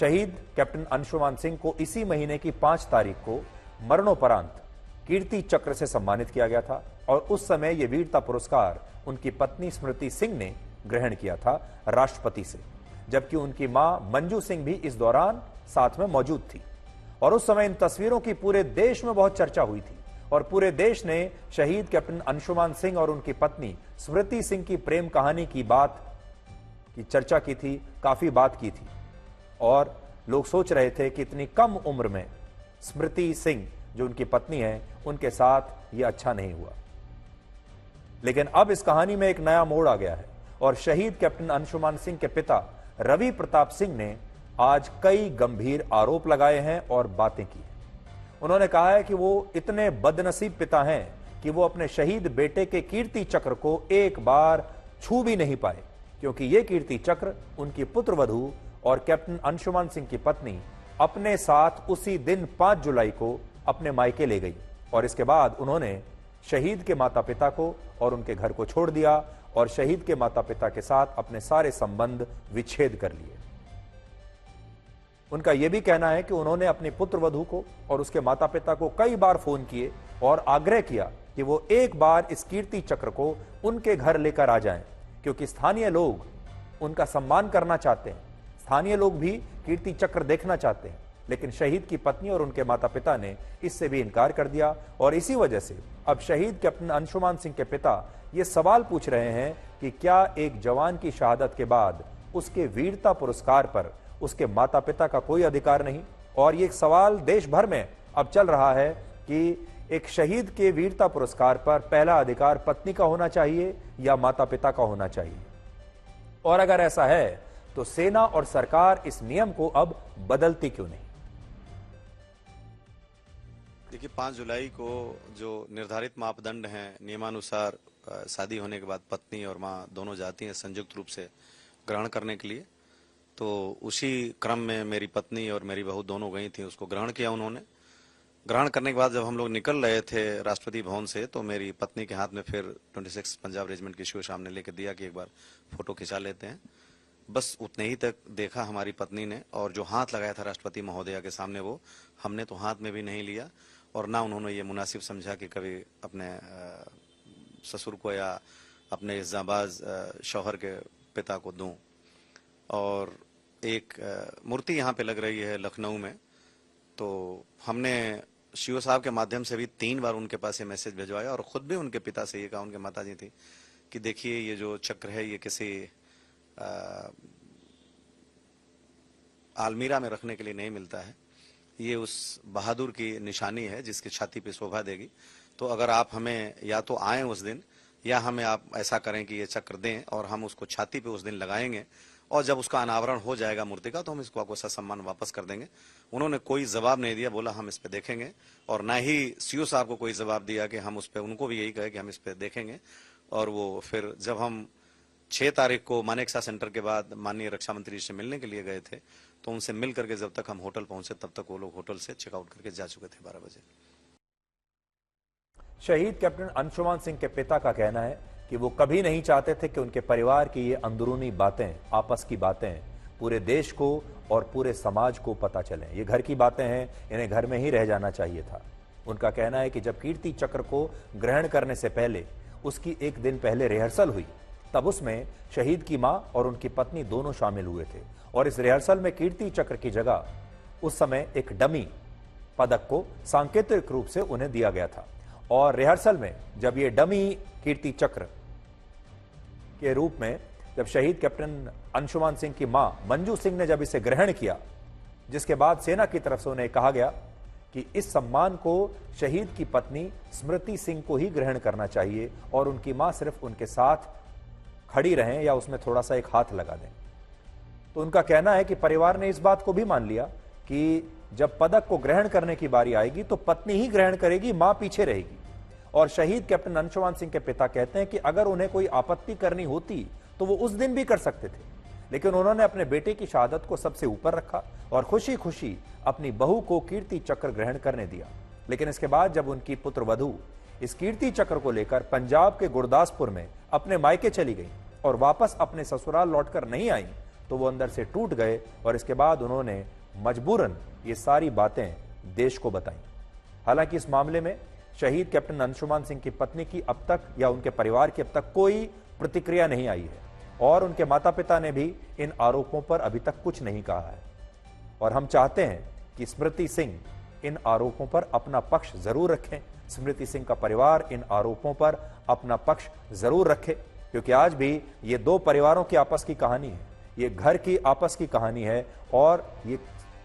शहीद कैप्टन अंशुमान सिंह को इसी महीने की 5 तारीख को मरणोपरांत कीर्ति चक्र से सम्मानित किया गया था और उस समय यह वीरता पुरस्कार उनकी पत्नी स्मृति सिंह ने ग्रहण किया था राष्ट्रपति से, जबकि उनकी मां मंजू सिंह भी इस दौरान साथ में मौजूद थी। और उस समय इन तस्वीरों की पूरे देश में बहुत चर्चा हुई थी और पूरे देश ने शहीद कैप्टन अंशुमान सिंह और उनकी पत्नी स्मृति सिंह की प्रेम कहानी की चर्चा की थी, काफी बात की थी। और लोग सोच रहे थे कि इतनी कम उम्र में स्मृति सिंह जो उनकी पत्नी है, उनके साथ यह अच्छा नहीं हुआ। लेकिन अब इस कहानी में एक नया मोड़ आ गया है और शहीद कैप्टन अंशुमान सिंह के पिता रवि प्रताप सिंह ने आज कई गंभीर आरोप लगाए हैं और बातें की हैं। उन्होंने कहा है कि वो इतने बदनसीब पिता हैं कि वो अपने शहीद बेटे के कीर्ति चक्र को एक बार छू भी नहीं पाए, क्योंकि ये कीर्ति चक्र उनकी पुत्रवधू और कैप्टन अंशुमान सिंह की पत्नी अपने साथ उसी दिन 5 जुलाई को अपने मायके ले गई और इसके बाद उन्होंने शहीद के माता पिता को और उनके घर को छोड़ दिया और शहीद के माता पिता के साथ अपने सारे संबंध विच्छेद कर लिए। उनका यह भी कहना है कि उन्होंने अपनी पुत्रवधू को और उसके माता पिता को कई बार फोन किए और आग्रह किया कि वो एक बार इस कीर्ति चक्र को उनके घर लेकर आ जाएं, क्योंकि स्थानीय लोग उनका सम्मान करना चाहते हैं, स्थानीय लोग भी कीर्ति चक्र देखना चाहते हैं। लेकिन शहीद की पत्नी और उनके माता पिता ने इससे भी इनकार कर दिया और इसी वजह से अब शहीद कैप्टन अंशुमान सिंह के पिता ये सवाल पूछ रहे हैं कि क्या एक जवान की शहादत के बाद उसके वीरता पुरस्कार पर उसके माता पिता का कोई अधिकार नहीं। और ये एक सवाल देश भर में अब चल रहा है कि एक शहीद के वीरता पुरस्कार पर पहला अधिकार पत्नी का होना चाहिए या माता पिता का होना चाहिए, और अगर ऐसा है तो सेना और सरकार इस नियम को अब बदलती क्यों नहीं। देखिए, 5 जुलाई को जो निर्धारित मापदंड हैं, नियमानुसार शादी होने के बाद पत्नी और मां दोनों जाती हैं संयुक्त रूप से ग्रहण करने के लिए, तो उसी क्रम में मेरी पत्नी और मेरी बहू दोनों गई थी, उसको ग्रहण किया उन्होंने। ग्रहण करने के बाद जब हम लोग निकल रहे थे राष्ट्रपति भवन से, तो मेरी पत्नी के हाथ में फिर 26 पंजाब रेजिमेंट की शिव सामने लेके दिया कि एक बार फोटो खिंचा लेते हैं। बस उतने ही तक देखा हमारी पत्नी ने, और जो हाथ लगाया था राष्ट्रपति महोदया के सामने वो हमने तो हाथ में भी नहीं लिया और ना उन्होंने ये मुनासिब समझा कि कभी अपने ससुर को या अपने इस जाबाज शौहर के पिता को दूं। और एक मूर्ति यहाँ पे लग रही है लखनऊ में, तो हमने शिव साहब के माध्यम से भी 3 बार उनके पास ये मैसेज भिजवाया और खुद भी उनके पिता से ये कहा, उनके माता जी थी, कि देखिए ये जो चक्र है ये किसी आलमीरा में रखने के लिए नहीं मिलता है, ये उस बहादुर की निशानी है जिसकी छाती पे शोभा देगी। तो अगर आप हमें या तो आए उस दिन या हमें आप ऐसा करें कि ये चक्र दें और हम उसको छाती पे उस दिन लगाएंगे, और जब उसका अनावरण हो जाएगा मूर्ति का तो हम इसको आपको ससम्मान वापस कर देंगे। उन्होंने कोई जवाब नहीं दिया, बोला हम इस पे देखेंगे, और ना ही सीओ साहब को कोई जवाब दिया कि हम उस पे, उनको भी यही कहे कि हम इस पे देखेंगे। और वो फिर जब हम 6 तारीख को मानेकशा सेंटर के बाद माननीय रक्षा मंत्री से मिलने के लिए गए थे, तो उनसे मिल करके जब तक हम होटल पहुंचे तब तक वो लोग होटल से चेकआउट करके जा चुके थे 12 बजे। शहीद कैप्टन अंशुमान सिंह के पिता का कहना है कि वो कभी नहीं चाहते थे कि उनके परिवार की ये अंदरूनी बातें, आपस की बातें पूरे देश को और पूरे समाज को पता चलें। ये घर की बातें हैं, इन्हें घर में ही रह जाना चाहिए था। उनका कहना है कि जब कीर्ति चक्र को ग्रहण करने से पहले उसकी एक दिन पहले रिहर्सल हुई, तब उसमें शहीद की मां और उनकी पत्नी दोनों शामिल हुए थे और इस रिहर्सल में कीर्ति चक्र की जगह उस समय एक डमी पदक को सांकेतिक रूप से उन्हें दिया गया था। और रिहर्सल में जब ये डमी कीर्ति चक्र के रूप में जब शहीद कैप्टन अंशुमान सिंह की मां मंजू सिंह ने जब इसे ग्रहण किया, जिसके बाद सेना की तरफ से उन्हें कहा गया कि इस सम्मान को शहीद की पत्नी स्मृति सिंह को ही ग्रहण करना चाहिए और उनकी मां सिर्फ उनके साथ खड़ी रहें या उसमें थोड़ा सा एक हाथ लगा दें। तो उनका कहना है कि परिवार ने इस बात को भी मान लिया कि जब पदक को ग्रहण करने की बारी आएगी तो पत्नी ही ग्रहण करेगी, मां पीछे रहेगी। और शहीद कैप्टन अंशुमान सिंह के पिता कहते हैं कि अगर उन्हें कोई आपत्ति करनी होती तो वो उस दिन भी कर सकते थे, लेकिन उन्होंने अपने बेटे की शहादत को सबसे ऊपर रखा और खुशी खुशी अपनी बहू को कीर्ति चक्र ग्रहण करने दिया। लेकिन इसके बाद जब उनकी पुत्रवधू इस कीर्ति चक्र को लेकर पंजाब के गुरदासपुर में अपने मायके चली गई और वापस अपने ससुराल लौटकर नहीं आई, तो वो अंदर से टूट गए और इसके बाद उन्होंने मजबूरन ये सारी बातें देश को बताई। हालांकि इस मामले में शहीद कैप्टन अंशुमान सिंह की पत्नी की अब तक या उनके परिवार की अब तक कोई प्रतिक्रिया नहीं आई है और उनके माता पिता ने भी इन आरोपों पर अभी तक कुछ नहीं कहा है। और हम चाहते हैं कि स्मृति सिंह इन आरोपों पर अपना पक्ष जरूर रखें, स्मृति सिंह का परिवार इन आरोपों पर अपना पक्ष जरूर रखे, क्योंकि आज भी ये दो परिवारों की आपस की कहानी है, ये घर की आपस की कहानी है और ये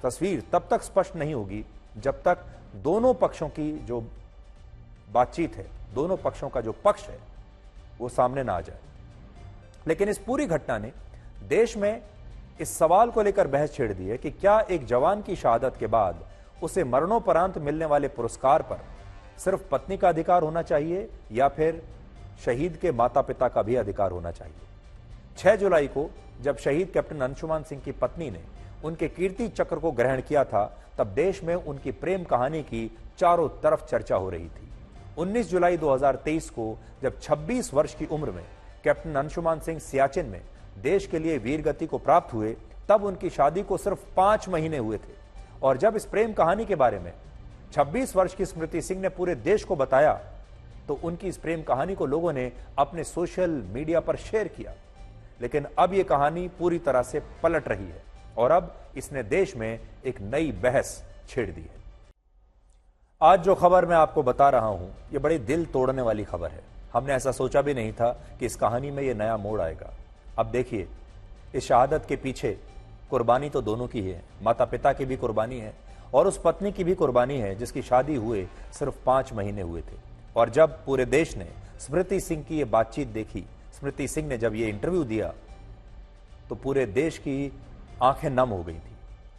तस्वीर तब तक स्पष्ट नहीं होगी जब तक दोनों पक्षों की जो बातचीत है, दोनों पक्षों का जो पक्ष है वो सामने ना आ जाए। लेकिन इस पूरी घटना ने देश में इस सवाल को लेकर बहस छेड़ दी है कि क्या एक जवान की शहादत के बाद उसे मरणोपरांत मिलने वाले पुरस्कार पर सिर्फ पत्नी का अधिकार होना चाहिए या फिर शहीद के माता पिता का भी अधिकार होना चाहिए। 6 जुलाई को जब शहीद कैप्टन अंशुमान सिंह की पत्नी ने उनके कीर्ति चक्र को ग्रहण किया था, तब देश में उनकी प्रेम कहानी की चारों तरफ चर्चा हो रही थी। 19 जुलाई 2023 को जब 26 वर्ष की उम्र में कैप्टन अंशुमान सिंह सियाचिन में देश के लिए वीर गति को प्राप्त हुए, तब उनकी शादी को सिर्फ 5 महीने हुए थे। और जब इस प्रेम कहानी के बारे में 26 वर्ष की स्मृति सिंह ने पूरे देश को बताया, तो उनकी इस प्रेम कहानी को लोगों ने अपने सोशल मीडिया पर शेयर किया। लेकिन अब यह कहानी पूरी तरह से पलट रही है और अब इसने देश में एक नई बहस छेड़ दी है। आज जो खबर मैं आपको बता रहा हूं, यह बड़ी दिल तोड़ने वाली खबर है। हमने ऐसा सोचा भी नहीं था कि इस कहानी में यह नया मोड़ आएगा। अब देखिए, इस शहादत के पीछे कुर्बानी तो दोनों की है, माता पिता की भी कुर्बानी है और उस पत्नी की भी कुर्बानी है जिसकी शादी हुए सिर्फ 5 महीने हुए थे। और जब पूरे देश ने स्मृति सिंह की ये बातचीत देखी, स्मृति सिंह ने जब ये इंटरव्यू दिया, तो पूरे देश की आंखें नम हो गई थी।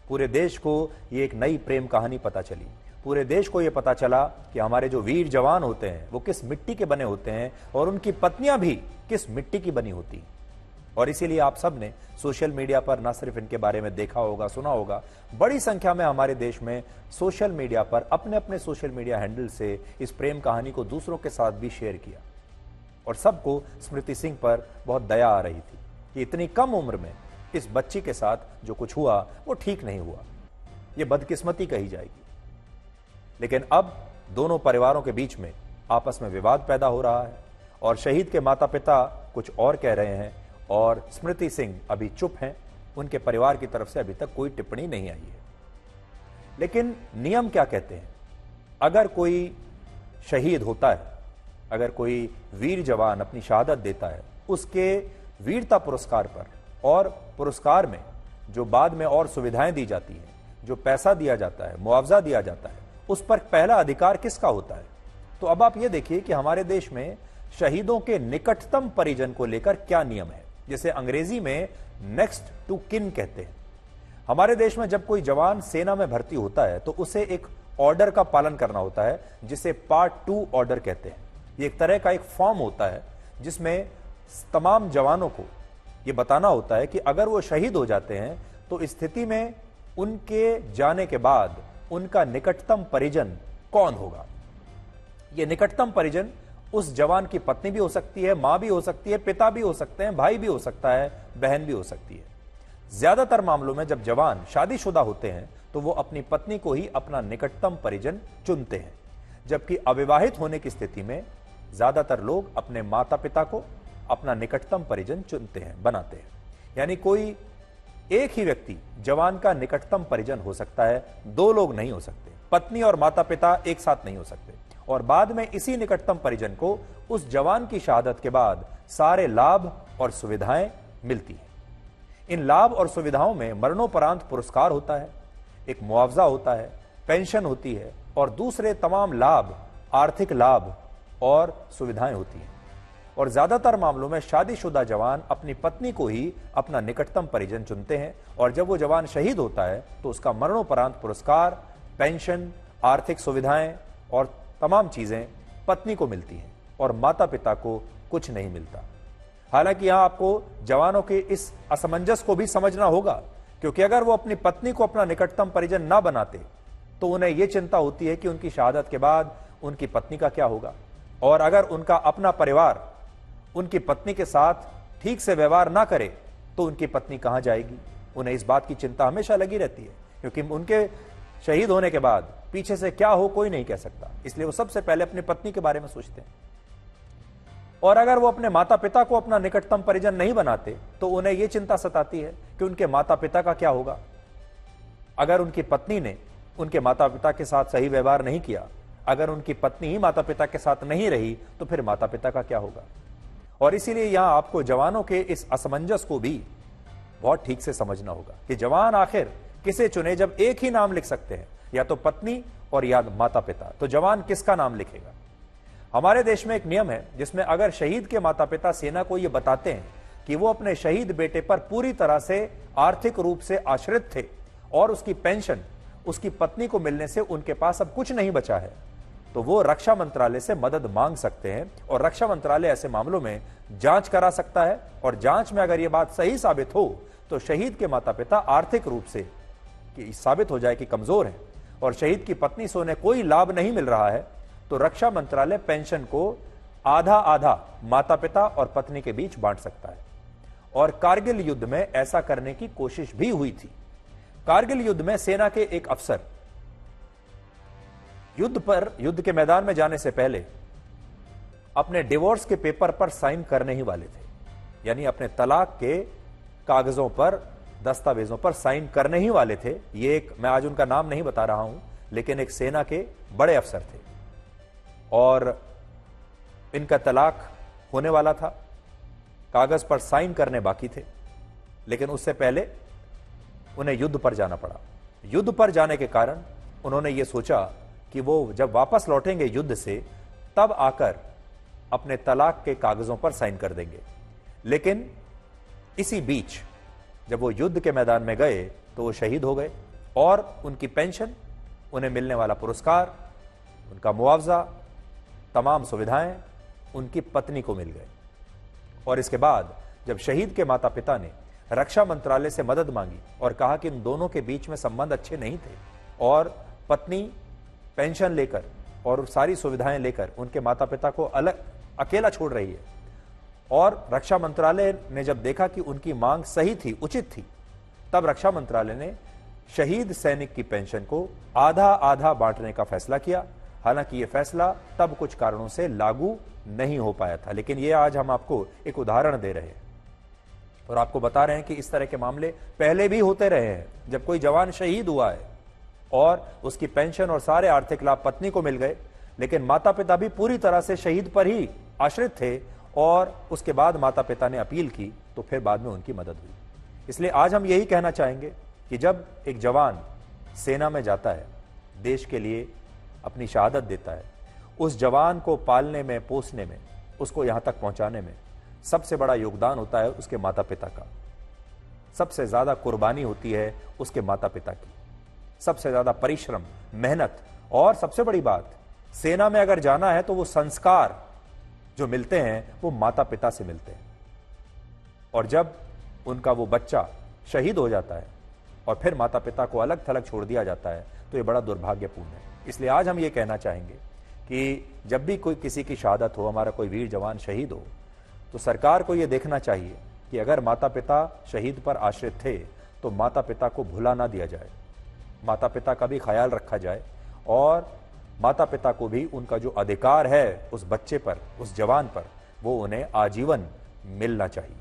पूरे देश को ये एक नई प्रेम कहानी पता चली। पूरे देश को ये पता चला कि हमारे जो वीर जवान होते हैं वो किस मिट्टी के बने होते हैं और उनकी पत्नियां भी किस मिट्टी की बनी होती हैं। और इसीलिए आप सब ने सोशल मीडिया पर न सिर्फ इनके बारे में देखा होगा, सुना होगा, बड़ी संख्या में हमारे देश में सोशल मीडिया पर अपने अपने सोशल मीडिया हैंडल से इस प्रेम कहानी को दूसरों के साथ भी शेयर किया। और सबको स्मृति सिंह पर बहुत दया आ रही थी कि इतनी कम उम्र में इस बच्ची के साथ जो कुछ हुआ वो ठीक नहीं हुआ, ये बदकिस्मती कही जाएगी। लेकिन अब दोनों परिवारों के बीच में आपस में विवाद पैदा हो रहा है और शहीद के माता पिता कुछ और कह रहे हैं और स्मृति सिंह अभी चुप हैं। उनके परिवार की तरफ से अभी तक कोई टिप्पणी नहीं आई है। लेकिन नियम क्या कहते हैं? अगर कोई शहीद होता है, अगर कोई वीर जवान अपनी शहादत देता है, उसके वीरता पुरस्कार पर और पुरस्कार में जो बाद में और सुविधाएं दी जाती हैं, जो पैसा दिया जाता है, मुआवजा दिया जाता है, उस पर पहला अधिकार किसका होता है? तो अब आप ये देखिए कि हमारे देश में शहीदों के निकटतम परिजन को लेकर क्या नियम है, जिसे अंग्रेजी में नेक्स्ट टू किन कहते हैं। हमारे देश में जब कोई जवान सेना में भर्ती होता है तो उसे एक ऑर्डर का पालन करना होता है, जिसे पार्ट 2 ऑर्डर कहते हैं। ये एक तरह का एक फॉर्म होता है जिसमें तमाम जवानों को ये बताना होता है कि अगर वो शहीद हो जाते हैं तो इस स्थिति में उनके जाने के बाद उनका निकटतम परिजन कौन होगा। ये निकटतम परिजन उस जवान की पत्नी भी हो सकती है, मां भी हो सकती है, पिता भी हो सकते हैं, भाई भी हो सकता है, बहन भी हो सकती है। ज्यादातर मामलों में जब जवान शादीशुदा होते हैं तो वो अपनी पत्नी को ही अपना निकटतम परिजन चुनते हैं, जबकि अविवाहित होने की स्थिति में ज्यादातर लोग अपने माता पिता को अपना निकटतम परिजन चुनते हैं, बनाते हैं। यानी कोई एक ही व्यक्ति जवान का निकटतम परिजन हो सकता है, 2 लोग नहीं हो सकते। पत्नी और माता पिता एक साथ नहीं हो सकते। और बाद में इसी निकटतम परिजन को उस जवान की शहादत के बाद सारे लाभ और सुविधाएं मिलती हैं। इन लाभ और सुविधाओं में मरणोपरांत पुरस्कार होता है, एक मुआवजा होता है, पेंशन होती है और दूसरे तमाम लाभ, आर्थिक लाभ और सुविधाएं होती हैं। और ज्यादातर मामलों में शादीशुदा जवान अपनी पत्नी को ही अपना निकटतम परिजन चुनते हैं और जब वो जवान शहीद होता है तो उसका मरणोपरांत पुरस्कार, पेंशन, आर्थिक सुविधाएं और तमाम चीजें पत्नी को मिलती हैं और माता पिता को कुछ नहीं मिलता। हालांकि यहां आपको जवानों के इस असमंजस को भी समझना होगा, क्योंकि अगर वो अपनी पत्नी को अपना निकटतम परिजन ना बनाते तो उन्हें यह चिंता होती है कि उनकी शहादत के बाद उनकी पत्नी का क्या होगा। और अगर उनका अपना परिवार उनकी पत्नी के साथ ठीक से व्यवहार ना करे तो उनकी पत्नी कहां जाएगी। उन्हें इस बात की चिंता हमेशा लगी रहती है, क्योंकि उनके शहीद होने के बाद पीछे से क्या हो कोई नहीं कह सकता। इसलिए वो सबसे पहले अपनी पत्नी के बारे में सोचते हैं। और अगर वो अपने माता पिता को अपना निकटतम परिजन नहीं बनाते तो उन्हें यह चिंता सताती है कि उनके माता पिता का क्या होगा। अगर उनकी पत्नी ने उनके माता पिता के साथ सही व्यवहार नहीं किया, अगर उनकी पत्नी ही माता पिता के साथ नहीं रही, तो फिर माता पिता का क्या होगा। और इसीलिए यहां आपको जवानों के इस असमंजस को भी बहुत ठीक से समझना होगा कि जवान आखिर किसे चुने। जब एक ही नाम लिख सकते हैं, या तो पत्नी और या माता पिता, तो जवान किसका नाम लिखेगा। हमारे देश में एक नियम है जिसमें अगर शहीद के माता पिता सेना को यह बताते हैं कि वो अपने शहीद बेटे पर पूरी तरह से आर्थिक रूप से आश्रित थे और उसकी पेंशन उसकी पत्नी को मिलने से उनके पास अब कुछ नहीं बचा है, तो वो रक्षा मंत्रालय से मदद मांग सकते हैं। और रक्षा मंत्रालय ऐसे मामलों में जांच करा सकता है, और जांच में अगर यह बात सही साबित हो तो शहीद के माता पिता आर्थिक रूप से साबित हो जाए कि कमजोर है और शहीद की पत्नी से उन्हें कोई लाभ नहीं मिल रहा है, तो रक्षा मंत्रालय पेंशन को आधा आधा माता पिता और पत्नी के बीच बांट सकता है। और कारगिल युद्ध में ऐसा करने की कोशिश भी हुई थी। कारगिल युद्ध में सेना के एक अफसर युद्ध के मैदान में जाने से पहले अपने डिवोर्स के पेपर पर साइन करने ही वाले थे, यानी अपने तलाक के कागजों पर, दस्तावेजों पर साइन करने ही वाले थे। ये एक, मैं आज उनका नाम नहीं बता रहा हूं, लेकिन एक सेना के बड़े अफसर थे और इनका तलाक होने वाला था। कागज पर साइन करने बाकी थे, लेकिन उससे पहले उन्हें युद्ध पर जाना पड़ा। युद्ध पर जाने के कारण उन्होंने ये सोचा कि वो जब वापस लौटेंगे युद्ध से, तब आकर अपने तलाक के कागजों पर साइन कर देंगे। लेकिन इसी बीच जब वो युद्ध के मैदान में गए तो वो शहीद हो गए और उनकी पेंशन, उन्हें मिलने वाला पुरस्कार, उनका मुआवजा, तमाम सुविधाएं उनकी पत्नी को मिल गए। और इसके बाद जब शहीद के माता पिता ने रक्षा मंत्रालय से मदद मांगी और कहा कि इन दोनों के बीच में संबंध अच्छे नहीं थे और पत्नी पेंशन लेकर और सारी सुविधाएं लेकर उनके माता पिता को अकेला छोड़ रही है, और रक्षा मंत्रालय ने जब देखा कि उनकी मांग सही थी, उचित थी, तब रक्षा मंत्रालय ने शहीद सैनिक की पेंशन को आधा आधा बांटने का फैसला किया। हालांकि यह फैसला तब कुछ कारणों से लागू नहीं हो पाया था, लेकिन यह आज हम आपको एक उदाहरण दे रहे हैं और आपको बता रहे हैं कि इस तरह के मामले पहले भी होते रहे हैं। जब कोई जवान शहीद हुआ है और उसकी पेंशन और सारे आर्थिक लाभ पत्नी को मिल गए, लेकिन माता पिता भी पूरी तरह से शहीद पर ही आश्रित थे और उसके बाद माता पिता ने अपील की, तो फिर बाद में उनकी मदद हुई। इसलिए आज हम यही कहना चाहेंगे कि जब एक जवान सेना में जाता है, देश के लिए अपनी शहादत देता है, उस जवान को पालने में, पोसने में, उसको यहां तक पहुंचाने में सबसे बड़ा योगदान होता है उसके माता पिता का। सबसे ज्यादा कुर्बानी होती है उसके माता पिता की, सबसे ज्यादा परिश्रम, मेहनत, और सबसे बड़ी बात, सेना में अगर जाना है तो वो संस्कार जो मिलते हैं वो माता पिता से मिलते हैं। और जब उनका वो बच्चा शहीद हो जाता है और फिर माता पिता को अलग थलग छोड़ दिया जाता है, तो ये बड़ा दुर्भाग्यपूर्ण है। इसलिए आज हम ये कहना चाहेंगे कि जब भी कोई किसी की शहादत हो, हमारा कोई वीर जवान शहीद हो, तो सरकार को यह देखना चाहिए कि अगर माता पिता शहीद पर आश्रित थे तो माता पिता को भुला ना दिया जाए, माता पिता का भी ख्याल रखा जाए और माता पिता को भी उनका जो अधिकार है उस बच्चे पर, उस जवान पर, वो उन्हें आजीवन मिलना चाहिए।